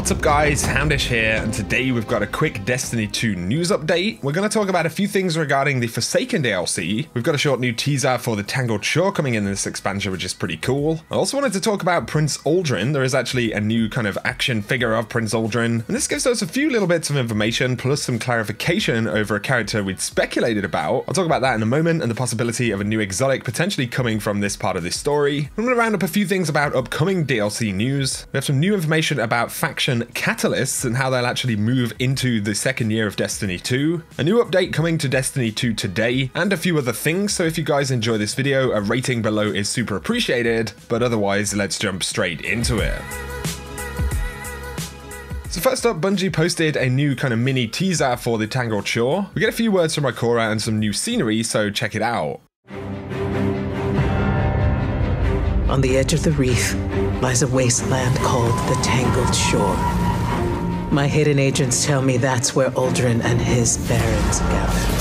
What's up guys, Houndish here, and today we've got a quick Destiny 2 news update. We're going to talk about a few things regarding the Forsaken DLC. We've got a short new teaser for the Tangled Shore coming in this expansion, which is pretty cool. I also wanted to talk about Prince Uldren. There is actually a new kind of action figure of Prince Uldren, and this gives us a few little bits of information, plus some clarification over a character we'd speculated about. I'll talk about that in a moment, and the possibility of a new exotic potentially coming from this part of this story. I'm going to round up a few things about upcoming DLC news. We have some new information about faction catalysts and how they'll actually move into the second year of Destiny 2, a new update coming to Destiny 2 today, and a few other things. So if you guys enjoy this video, a rating below is super appreciated, but otherwise let's jump straight into it. So first up, Bungie posted a new kind of mini teaser for the Tangled Shore. We get a few words from Ikora and some new scenery, so check it out. On the edge of the reef lies a wasteland called the Tangled Shore. My hidden agents tell me that's where Aldrin and his barons gather.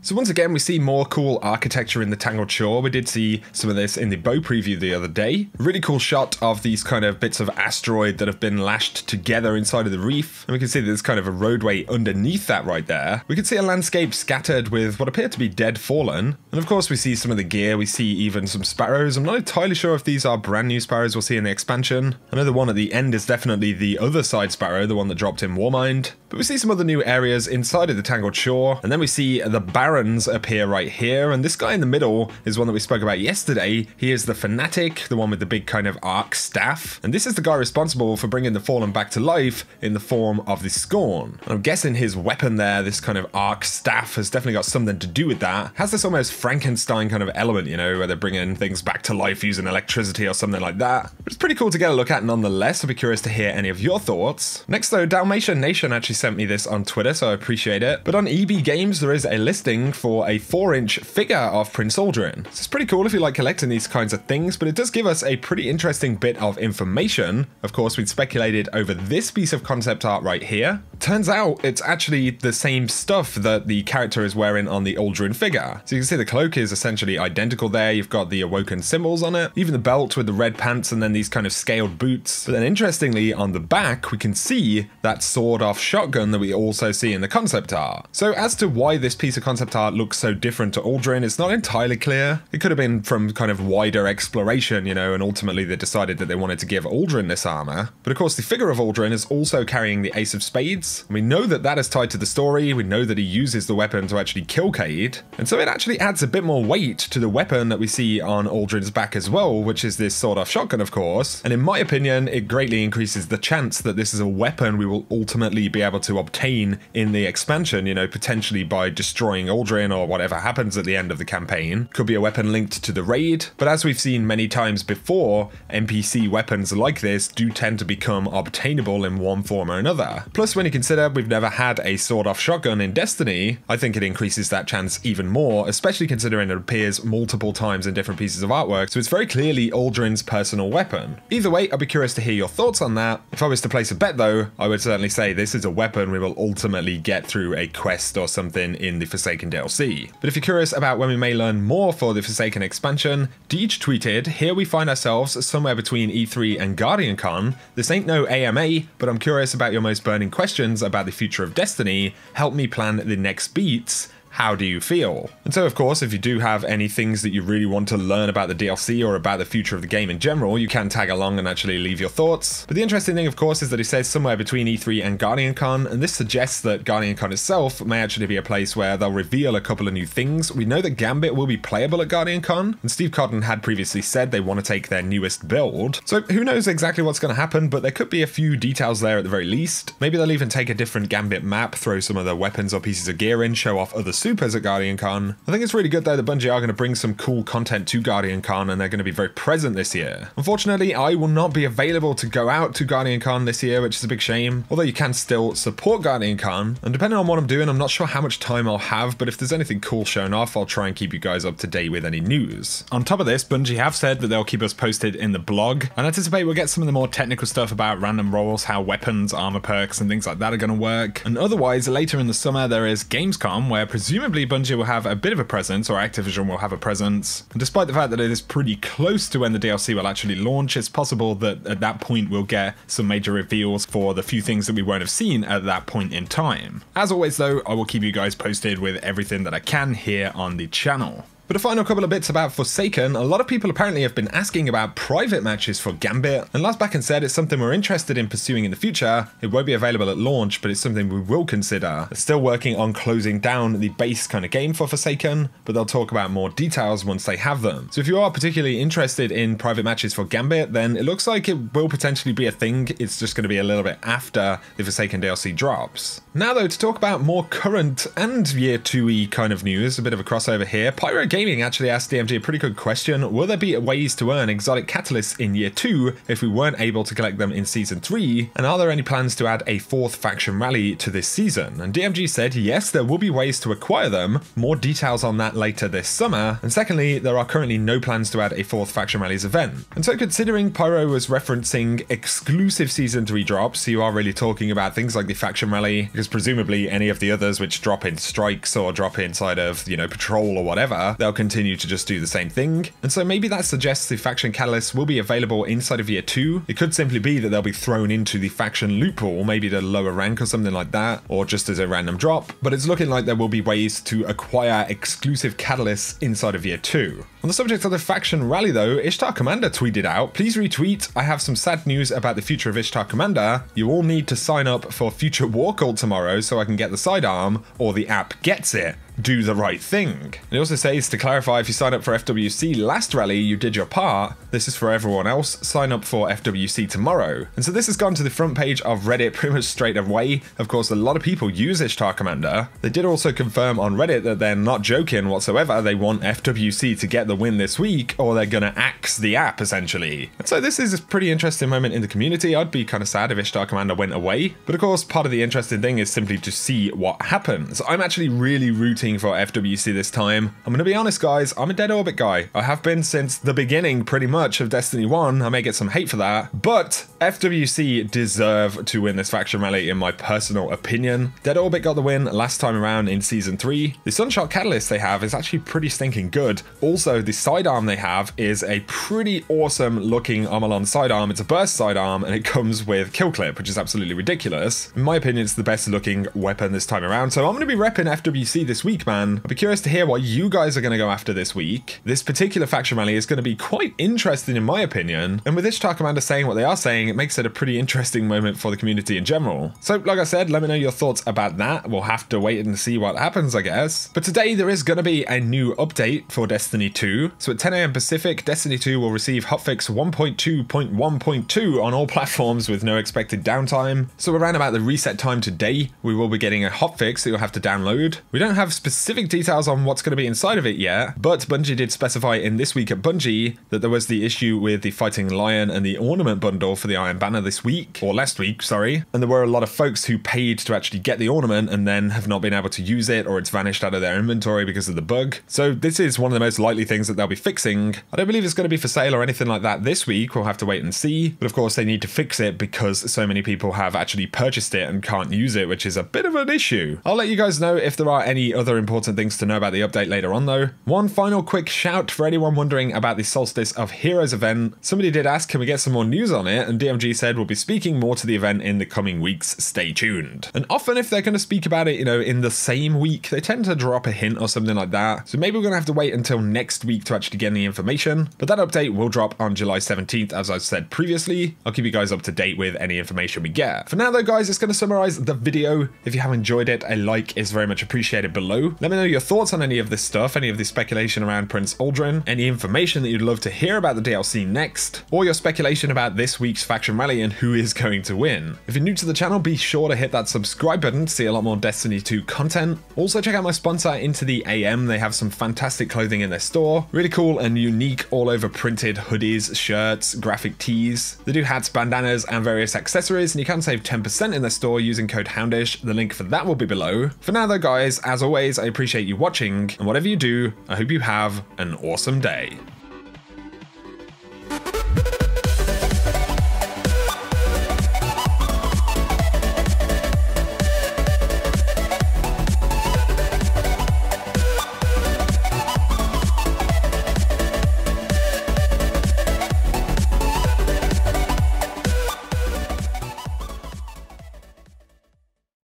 So once again, we see more cool architecture in the Tangled Shore. We did see some of this in the bow preview the other day. A really cool shot of these kind of bits of asteroid that have been lashed together inside of the reef. And we can see there's kind of a roadway underneath that right there. We can see a landscape scattered with what appear to be dead fallen. And of course, we see some of the gear. We see even some sparrows. I'm not entirely sure if these are brand new sparrows we'll see in the expansion. I know the one at the end is definitely the other side sparrow, the one that dropped in Warmind. But we see some other new areas inside of the Tangled Shore. And then we see the barons appear right here, and this guy in the middle is one that we spoke about yesterday. He is the Fanatic, the one with the big kind of arc staff, and this is the guy responsible for bringing the Fallen back to life in the form of the Scorn. And I'm guessing his weapon there, this kind of arc staff, has definitely got something to do with that. Has this almost Frankenstein kind of element, you know, where they're bringing things back to life using electricity or something like that. It's pretty cool to get a look at nonetheless. I'd be curious to hear any of your thoughts. Next though, Dalmatian Nation actually sent me this on Twitter, so I appreciate it. But on EB Games, there is a listing for a 4-inch figure of Prince Uldren. So it's pretty cool if you like collecting these kinds of things, but it does give us a pretty interesting bit of information. Of course, we'd speculated over this piece of concept art right here. Turns out it's actually the same stuff that the character is wearing on the Uldren figure. So you can see the cloak is essentially identical there. You've got the awoken symbols on it, even the belt with the red pants and then these kind of scaled boots. But then interestingly, on the back, we can see that sawed-off shotgun that we also see in the concept art. So as to why this piece of concept art looks so different to Uldren, it's not entirely clear. It could have been from kind of wider exploration, you know, and ultimately they decided that they wanted to give Uldren this armor. But of course, the figure of Uldren is also carrying the Ace of Spades. And we know that that is tied to the story. We know that he uses the weapon to actually kill Cade. And so it actually adds a bit more weight to the weapon that we see on Uldren's back as well, which is this sawed-off shotgun, of course. And in my opinion, it greatly increases the chance that this is a weapon we will ultimately be able to obtain in the expansion, you know, potentially by destroying Uldren or whatever happens at the end of the campaign. Could be a weapon linked to the raid, but as we've seen many times before, NPC weapons like this do tend to become obtainable in one form or another. Plus, when you consider we've never had a sawed-off shotgun in Destiny, I think it increases that chance even more, especially considering it appears multiple times in different pieces of artwork, so it's very clearly Uldren's personal weapon. Either way, I'd be curious to hear your thoughts on that. If I was to place a bet though, I would certainly say this is a weapon we will ultimately get through a quest or something in the Forsaken DLC. But if you're curious about when we may learn more for the Forsaken expansion, Deej tweeted, "Here we find ourselves somewhere between E3 and GuardianCon. This ain't no AMA, but I'm curious about your most burning questions about the future of Destiny. Help me plan the next beats. How do you feel?" And so of course, if you do have any things that you really want to learn about the DLC or about the future of the game in general, you can tag along and actually leave your thoughts. But the interesting thing of course is that it says somewhere between E3 and GuardianCon, and this suggests that GuardianCon itself may actually be a place where they'll reveal a couple of new things. We know that Gambit will be playable at GuardianCon, and Steve Cotton had previously said they want to take their newest build. So who knows exactly what's going to happen, but there could be a few details there at the very least. Maybe they'll even take a different Gambit map, throw some of the weapons or pieces of gear in, show off other supers at GuardianCon. I think it's really good though that Bungie are going to bring some cool content to GuardianCon, and they're going to be very present this year. Unfortunately, I will not be available to go out to GuardianCon this year, which is a big shame, although you can still support GuardianCon, and depending on what I'm doing, I'm not sure how much time I'll have, but if there's anything cool shown off, I'll try and keep you guys up to date with any news. On top of this, Bungie have said that they'll keep us posted in the blog, and I anticipate we'll get some of the more technical stuff about random rolls, how weapons, armor perks, and things like that are going to work. And otherwise, later in the summer, there is Gamescom, where presumably presumably Bungie will have a bit of a presence, or Activision will have a presence. And despite the fact that it is pretty close to when the DLC will actually launch, it's possible that at that point we'll get some major reveals for the few things that we won't have seen at that point in time. As always though, I will keep you guys posted with everything that I can here on the channel. But a final couple of bits about Forsaken. A lot of people apparently have been asking about private matches for Gambit, and Last Back and said it's something we're interested in pursuing in the future. It won't be available at launch, but it's something we will consider. They're still working on closing down the base kind of game for Forsaken, but they'll talk about more details once they have them. So if you are particularly interested in private matches for Gambit, then it looks like it will potentially be a thing. It's just going to be a little bit after the Forsaken DLC drops. Now though, to talk about more current and year 2E kind of news, a bit of a crossover here. Pyro Gaming actually asked DMG a pretty good question. Will there be ways to earn exotic catalysts in year 2 if we weren't able to collect them in season 3? And are there any plans to add a 4th faction rally to this season? And DMG said yes, there will be ways to acquire them. More details on that later this summer. And secondly, there are currently no plans to add a 4th faction rallies event. And so considering Pyro was referencing exclusive season 3 drops, so you are really talking about things like the faction rally, because presumably any of the others which drop in strikes or drop inside of, you know, patrol or whatever, they'll continue to just do the same thing. And so maybe that suggests the faction catalysts will be available inside of year 2. It could simply be that they'll be thrown into the faction loot pool, maybe at a lower rank or something like that, or just as a random drop. But it's looking like there will be ways to acquire exclusive catalysts inside of year 2. On the subject of the faction rally though, Ishtar Commander tweeted out, "Please retweet, I have some sad news about the future of Ishtar Commander. You all need to sign up for Future War Call tomorrow so I can get the sidearm, or the app gets it. Do the right thing." And it also says, to clarify, if you sign up for FWC last rally, you did your part. This is for everyone else. Sign up for FWC tomorrow. And so this has gone to the front page of Reddit pretty much straight away. Of course, a lot of people use Ishtar Commander. They did also confirm on Reddit that they're not joking whatsoever. They want FWC to get the win this week, or they're gonna axe the app essentially. And so this is a pretty interesting moment in the community. I'd be kind of sad if Ishtar Commander went away. But of course, part of the interesting thing is simply to see what happens. I'm actually really rooting for FWC this time. I'm gonna be honest guys, I'm a Dead Orbit guy. I have been since the beginning pretty much of Destiny 1. I may get some hate for that, but FWC deserve to win this faction rally in my personal opinion. Dead Orbit got the win last time around in season 3. The Sunshot Catalyst they have is actually pretty stinking good. Also, the sidearm they have is a pretty awesome looking Amalon sidearm. It's a burst sidearm and it comes with kill clip, which is absolutely ridiculous. In my opinion, it's the best looking weapon this time around. So I'm gonna be repping FWC this week, man. I'll be curious to hear what you guys are going to go after this week. This particular faction rally is going to be quite interesting in my opinion, and with Ishtar Commander saying what they are saying, it makes it a pretty interesting moment for the community in general. So like I said, let me know your thoughts about that. We'll have to wait and see what happens, I guess. But today there is going to be a new update for Destiny 2. So at 10 AM Pacific, Destiny 2 will receive hotfix 1.2.1.2 on all platforms with no expected downtime. So around about the reset time today, we will be getting a hotfix that you'll have to download. We don't have specific details on what's going to be inside of it yet, but Bungie did specify in This Week at Bungie that there was the issue with the Fighting Lion and the ornament bundle for the Iron Banner this week, or last week, sorry, and there were a lot of folks who paid to actually get the ornament and then have not been able to use it, or it's vanished out of their inventory because of the bug. So this is one of the most likely things that they'll be fixing. I don't believe it's going to be for sale or anything like that this week. We'll have to wait and see, but of course they need to fix it because so many people have actually purchased it and can't use it, which is a bit of an issue. I'll let you guys know if there are any other important things to know about the update later on though. One final quick shout for anyone wondering about the Solstice of Heroes event. Somebody did ask, can we get some more news on it? And DMG said we'll be speaking more to the event in the coming weeks. Stay tuned. And often if they're going to speak about it, you know, in the same week, they tend to drop a hint or something like that. So maybe we're going to have to wait until next week to actually get any information. But that update will drop on July 17th, as I've said previously. I'll keep you guys up to date with any information we get. For now though, guys, it's going to summarize the video. If you have enjoyed it, a like is very much appreciated below. Let me know your thoughts on any of this stuff, any of the speculation around Prince Uldren, any information that you'd love to hear about the DLC next, or your speculation about this week's faction rally and who is going to win. If you're new to the channel, be sure to hit that subscribe button to see a lot more Destiny 2 content. Also check out my sponsor Into the AM. They have some fantastic clothing in their store, really cool and unique all over printed hoodies, shirts, graphic tees. They do hats, bandanas and various accessories, and you can save 10% in their store using code Houndish. The link for that will be below. For now though guys, as always, I appreciate you watching, and whatever you do, I hope you have an awesome day.